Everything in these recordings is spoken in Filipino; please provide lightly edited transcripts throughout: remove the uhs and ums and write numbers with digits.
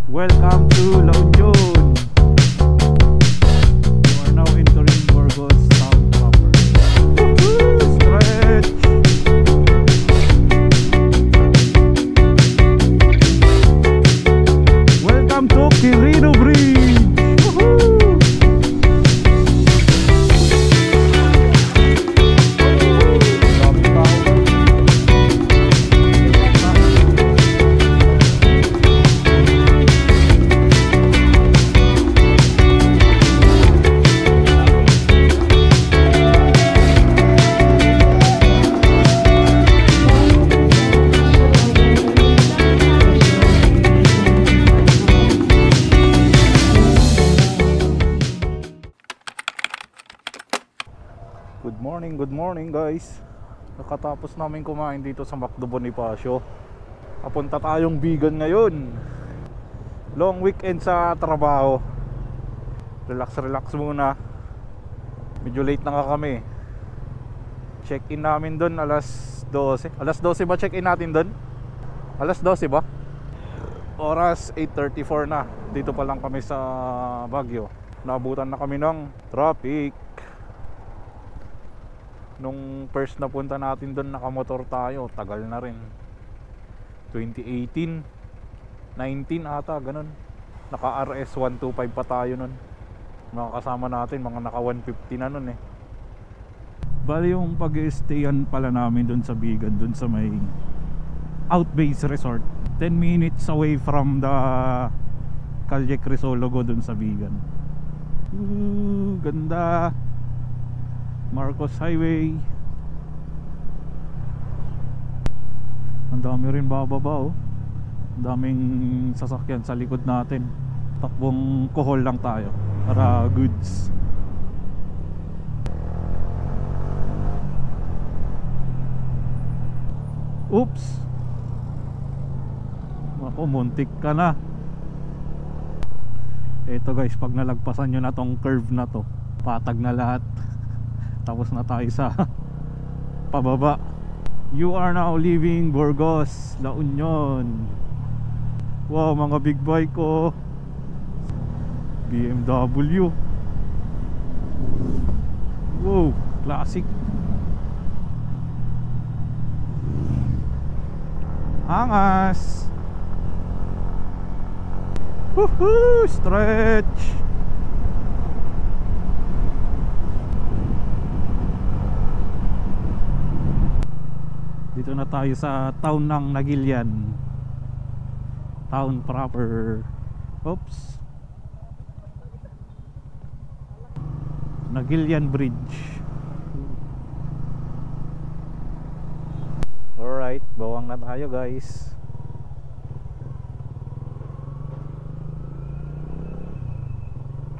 Welcome to La Union. You are now entering Burgos town proper. Stretch. Welcome to Quirino Bridge. Woohoo! Daming tao. Good morning guys. Nakatapos namin kumain dito sa McDo Bonifacio. Papunta tayong vegan ngayon. Long weekend sa trabaho. Relax muna. Medyo late na nga kami. Check-in namin doon alas 12. Alas 12 ba check-in natin doon? Alas 12 ba? Oras 8:34 na. Dito pa lang kami sa Baguio. Naabutan na kami ng traffic. Nung first na punta natin doon, nakamotor tayo. Tagal na rin. 2018 19 ata, ganun. Naka RS 125 pa tayo nun. Mga kasama natin, mga naka 150 na nun eh. Bali yung pag-i-stayan pala namin doon sa Bigan, doon sa may Outbase Resort. 10 minutes away from the Calle Crisologo doon sa Bigan. Ganda. Marcos Highway. Ang dami rin bababa oh. Ang daming sasakyan sa likod natin. Takbong kohol lang tayo para goods. Oops. Ako, muntik ka na. Ito guys, pag nalagpasan nyo na tong curve na to, patag na lahat. Tapos na tayo sa pababa. You are now leaving Burgos, La Union. Wow, mga big bike ko. BMW. Wow, classic. Angas. Woohoo, stretch. Dito na tayo sa town ng Nagilian. Town proper. Oops. Nagilian Bridge. Alright, bawang na tayo guys.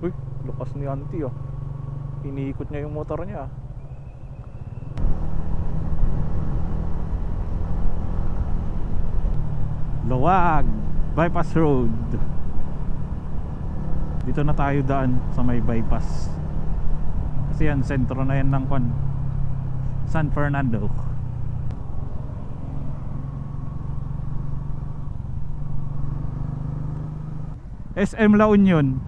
Uy, lakas ni auntie oh. Iniikot niya yung motor niya. Luwag Bypass Road. Dito na tayo daan sa may bypass. Kasi yan, sentro na yan ng San Fernando. SM La Union.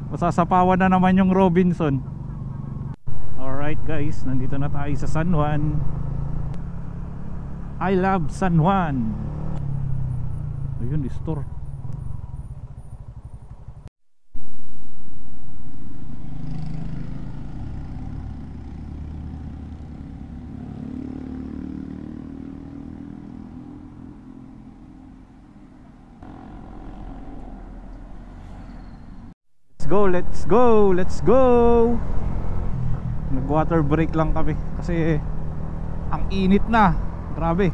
Masasapawan na naman yung Robinson. Alright guys, nandito na tayo sa San Juan. I love San Juan. Ayun, di store. Let's go. Nag water break lang kami kasi ang init na. Grabe.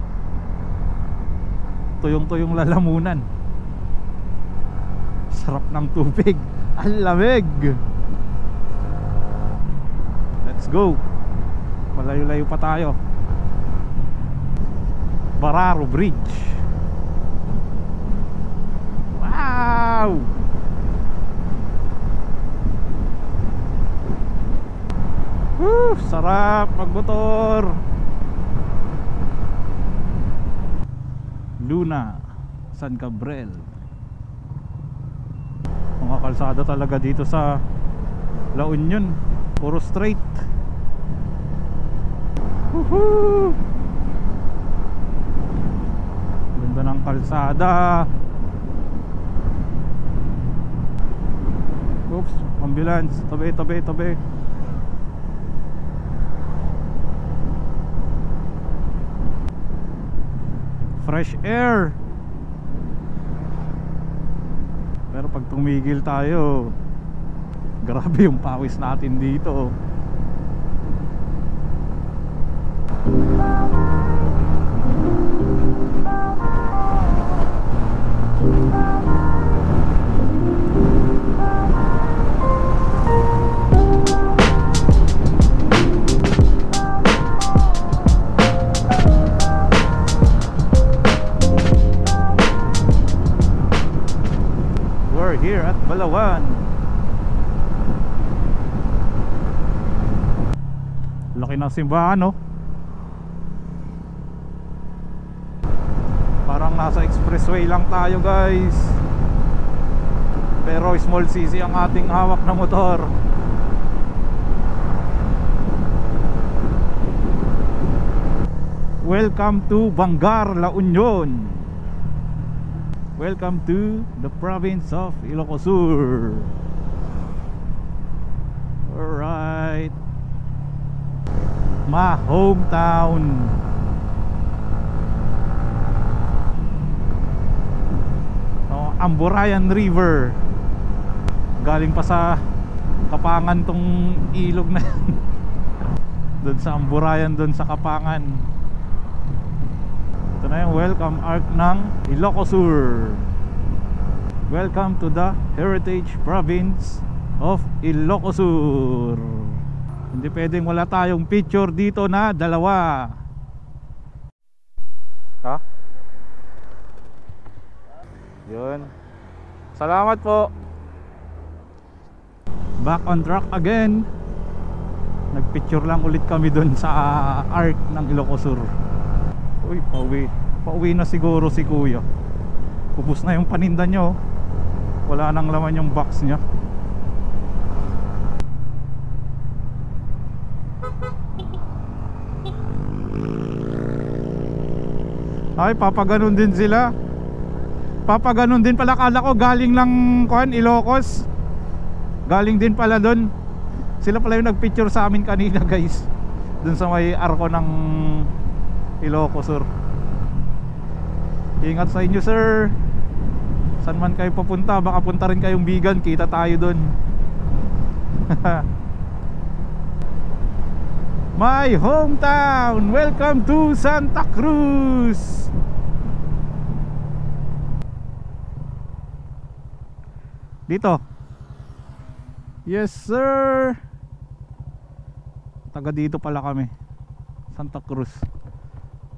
Tuyong-tuyong lalamunan. Sarap ng tubig. Ang lamig. Let's go. Malayo-layo pa tayo. Bararo Bridge. Wow. Sarap magmotor. Luna, San Gabriel. kalsada talaga dito sa La Union, puro straight. Woohoo! Ganda ng kalsada. Oops, ambulance. Tabi, tabi, tabi. Fresh air. Pero pag tumigil tayo, grabe yung pawis natin dito. We're here at Balawan. Laki ng simbahan, no? Parang nasa expressway lang tayo, guys. Pero small cc ang ating hawak na motor. Welcome to Bangar, La Union. Welcome to the province of Ilocos Sur. Alright, my hometown. Amburayan River. Galing pa sa Kapangan tong ilog na yan. Doon sa Amburayan, doon sa Kapangan. Ito na yung welcome arc ng Ilocos Sur. Welcome to the Heritage Province of Ilocos Sur. Hindi pwedeng wala tayong picture dito na dalawa. Ha? Yun. Salamat po. Back on track again. Nagpicture lang ulit kami dun sa arc ng Ilocos Sur. Uy, pauwi na siguro si kuya. Pupus na yung paninda nyo. Wala nang laman yung box nya. Ay, papaganon din sila. Papaganon din pala. Kala ko galing lang Ilocos. Galing din pala doon. Sila pala yung nagpicture sa amin kanina, guys. Doon sa may arko ng Ilocos Sur. Ingat sa inyo, sir. Saan man kayo papunta, baka punta rin kayong Bigan. Kita tayo doon. My hometown. Welcome to Santa Cruz. Dito. Yes, sir. Taga dito pala kami. Santa Cruz.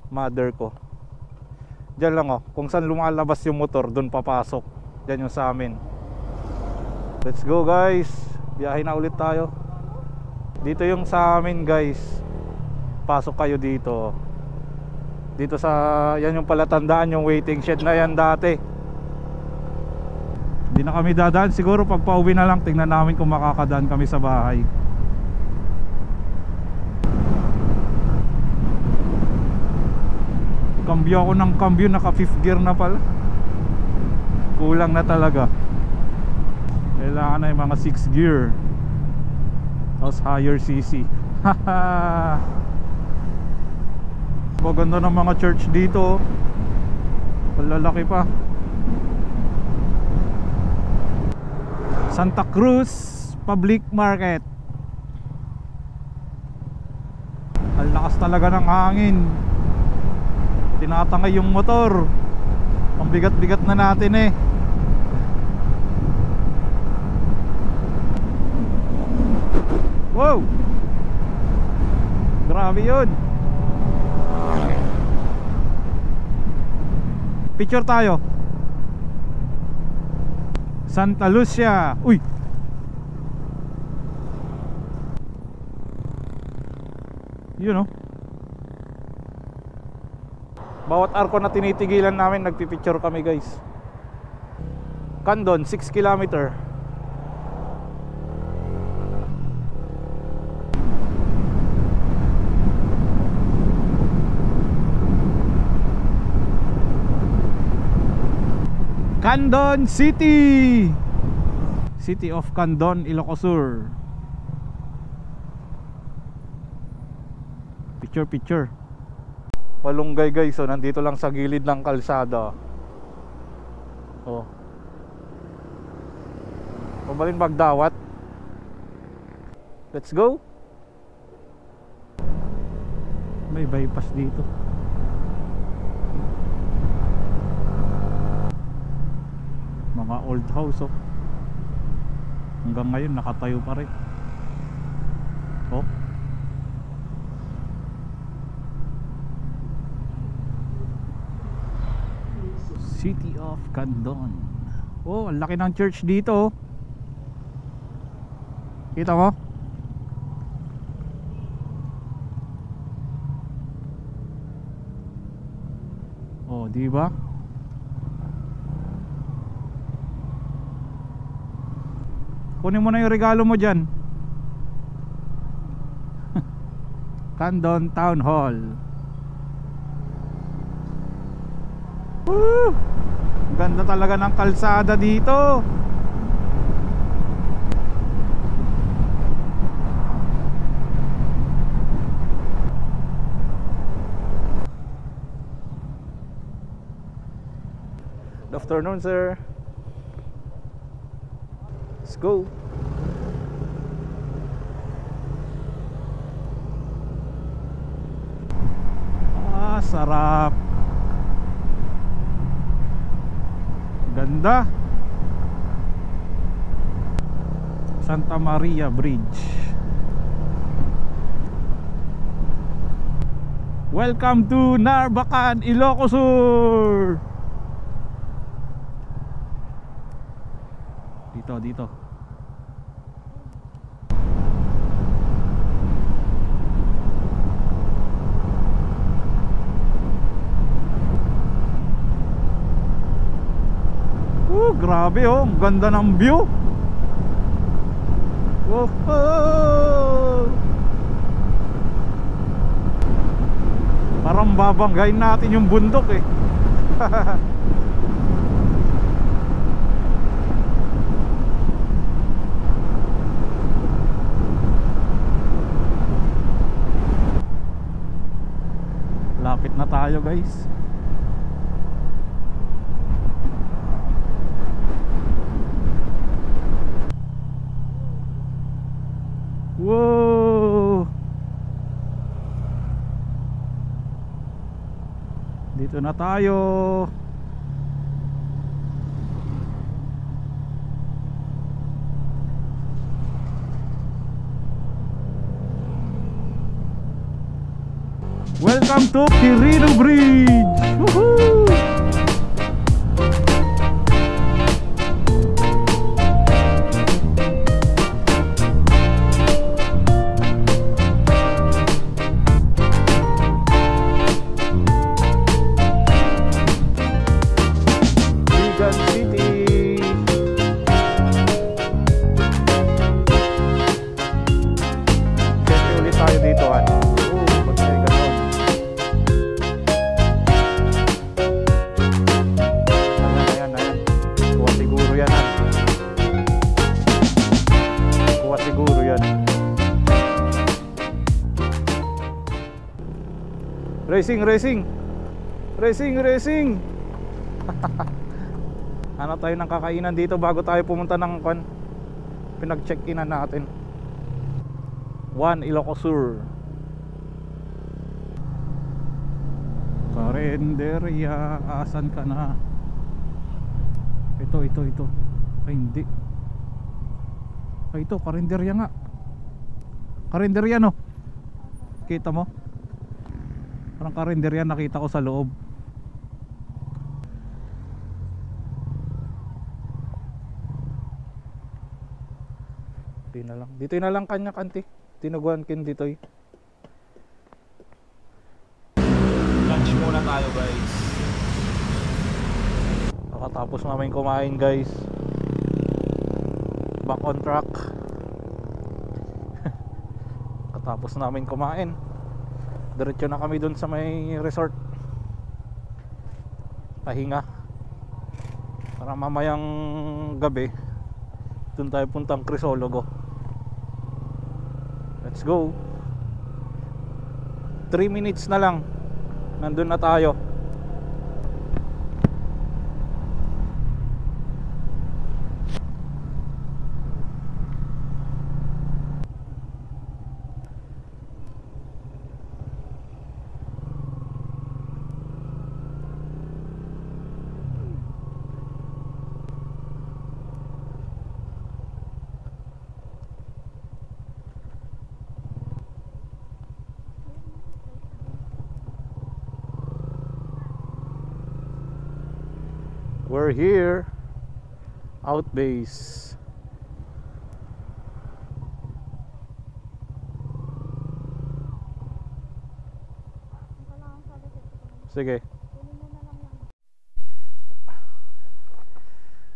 Mother ko. Diyan lang, oh. Kung saan lumalabas yung motor, doon papasok. Diyan yung sa amin. Let's go, guys. Biyahe na ulit tayo. Dito yung sa amin, guys. Pasok kayo dito. Dito sa, yan yung palatandaan, yung waiting shed na yan dati. Hindi na kami dadaan. Siguro pag pauwi na lang, tingnan namin kung makakadaan kami sa bahay. Kambyo ako ng kambyo, naka 5th gear na pala. Kulang na talaga. Kailangan na yung mga 6th gear. Tapos higher cc. Maganda ng mga church dito. Malalaki pa. Santa Cruz Public Market. Ang lakas talaga ng hangin. Tinatangay yung motor. Ang bigat-bigat na natin eh. Wow! Grabe yun. Picture tayo. Santa Lucia. Uy! Yun, oh. Bawat arko na tinitigilan namin, nagpipicture kami, guys. Candon, 6 km. Candon City, City of Candon, Ilocos Sur. Picture picture. Malunggay guys, so nandito lang sa gilid ng kalsada. Oh. Pabalin magdawat. Let's go. May bypass dito. Mga old house oh. Hanggang ngayon nakatayo pa rin. Oh. City of Candon. Oh, ang laki ng church dito. Kita mo? Oh, di ba? Kunin mo na yung regalo mo diyan. Candon Town Hall. Woo! Ganda talaga ng kalsada dito. Good afternoon, sir. Let's go. Ah, sarap. Ganda. Santa Maria Bridge. Welcome to Narbacan, Ilocos Sur. Dito. Grabe oh, ganda ng view. Wow. Parang babanggain natin yung bundok eh. Lapit na tayo guys. Wow. Dito na tayo. Welcome to Quirino Bridge. Woohoo! Racing. Ano tayo ng kakainan dito bago tayo pumunta ng pinag-check-inan natin. One Ilocos Sur. Karinderya, asan ka na? Ito. Ay hindi. Ay ito, karinderya nga. Karinderya no? Kita mo? Parang karinderya nakita ko sa loob. Dito na lang kanya kanti. Tinaguan kin dito eh. Lunch muna tayo guys. Nakatapos namin kumain guys. Back on track. Katapos namin kumain, diretso na kami dun sa may resort. Pahinga. para mamayang gabi doon tayo puntang Crisologo. Let's go. 3 minutes na lang nandun na tayo. We're here, out base. Sige.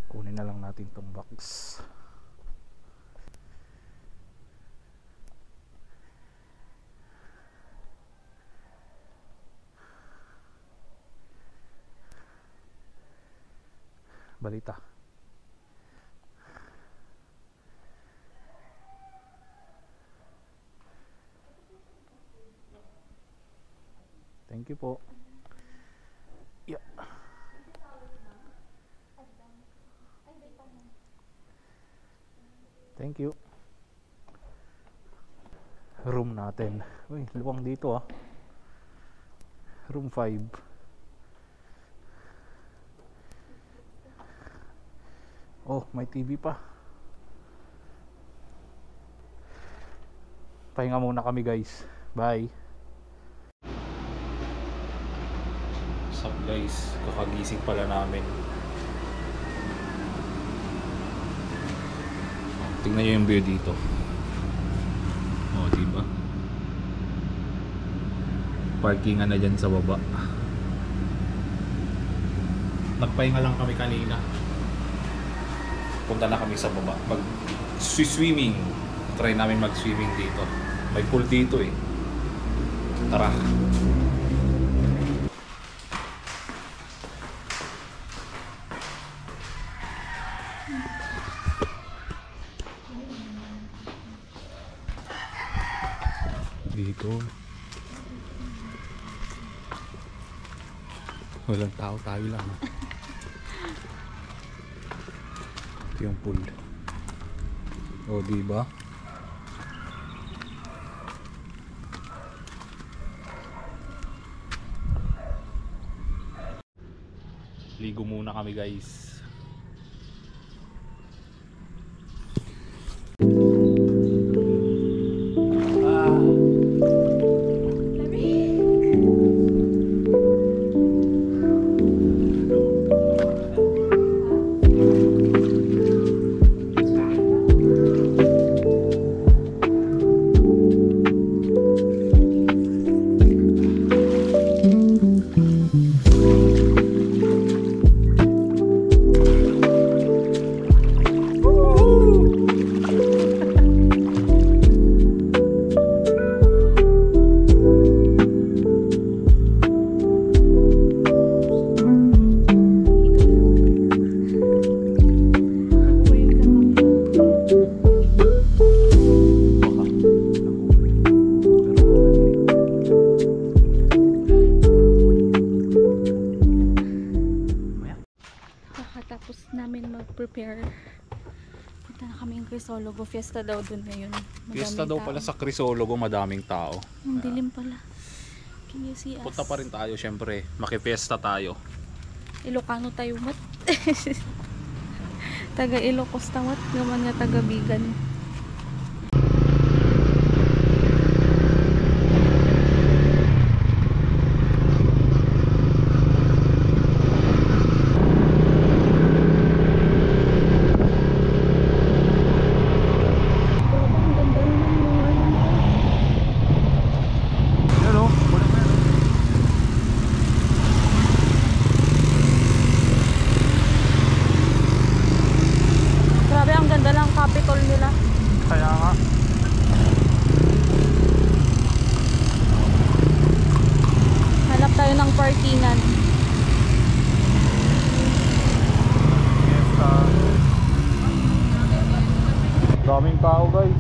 Kunin na lang natin tong box. Balita. Thank you po. Yeah. Thank you. Room natin. Uy, luwang dito ah. Room 5. Oh, may TV pa. Pahinga muna kami guys. Bye. What's up guys? Kakagising pala namin. Tingnan nyo yung view dito. Oh, diba? Parkingan na dyan sa baba. Nagpahinga lang kami kanina. Punta na kami sa baba mag swimming. Try namin mag swimming dito. May pool dito eh. Tara. Dito walang tao, tayo lang. Yung pool. O diba? Ligo muna kami guys. Prepare. Punta na kami ng Crisologo. Fiesta daw dun ngayon. Fiesta daw pala sa Crisologo, madaming tao. Ang dilim pala. Can you see us? Punta pa rin tayo syempre. Makifiesta tayo. Ilocano tayo mat. Taga Ilocos tawat. Naman nga taga Bigan. Capitol nila. Kaya nga. Hanap tayo ng parkingan. Daming tao guys.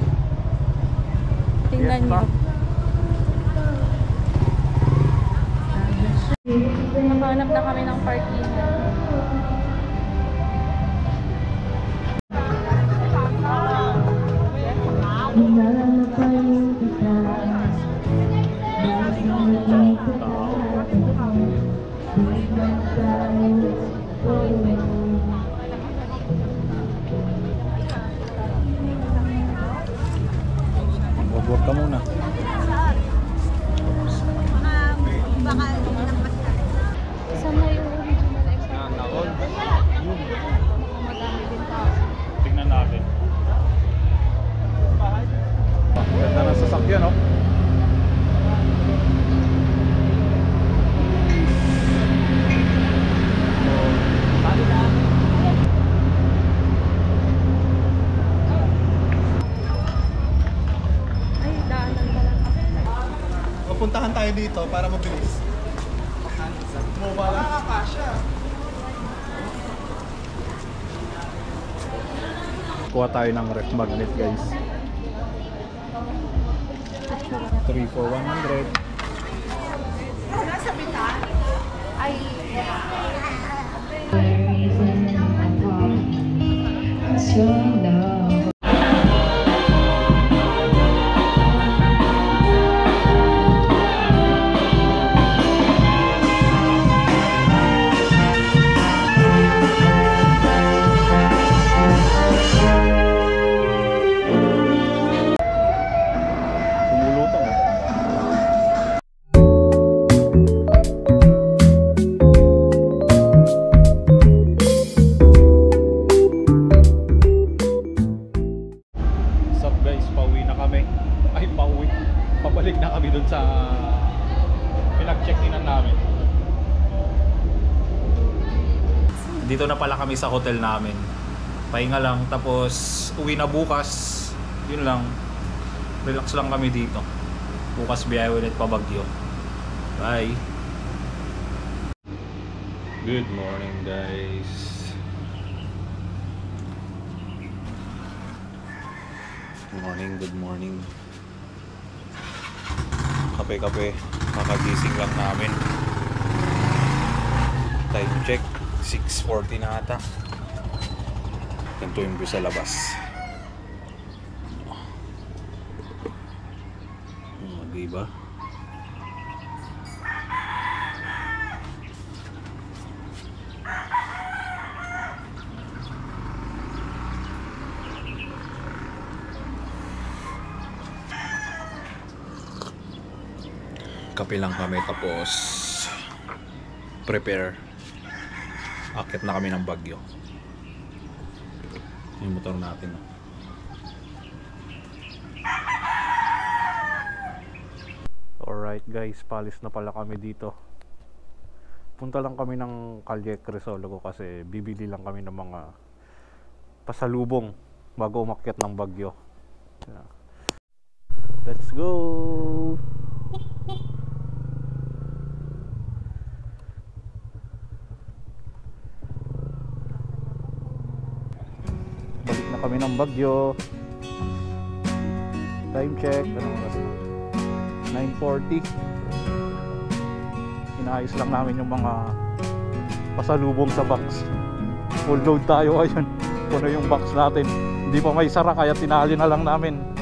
Tingnan nyo. Nakahanap na kami ng parking. Wag ka muna. Saan na yung original exam? Madami din tao. Tingnan natin. Ganda ng sasakyan, no? Ay, daanan pala. Mapuntahan tayo dito para mabilis. Mobile. Kuha tayo ng ref magnet guys. 3 for 100. Sumulutong eh. What's up guys, pauwi na kami. Ay, pauwi. Pabalik na kami dun sa pinag-check-inan namin. Dito na pala kami sa hotel namin. Pahinga lang, tapos uwi na bukas. Yun lang. Relax lang kami dito. Bukas biyahe ulit pa Baguio. Bye. Good morning guys. Good morning. Kape-kape. Kakagising lang namin. Time check. 6:40 na ata. Ganito yung view sa labas. Diba? Kape lang kami tapos prepare. Akit na kami ng Baguio. Yung motor natin. Alright guys, palis na pala kami dito. Punta lang kami ng Calle Crisologo kasi bibili lang kami ng mga pasalubong bago umakyat ng Baguio. Let's go! Balik na kami ng Baguio. Time check, anong oras na? 9:40. Inaayos lang namin yung mga pasalubong sa box. Full load tayo ngayon. Puno yung box natin. Hindi pa may sara kaya tinali na lang namin.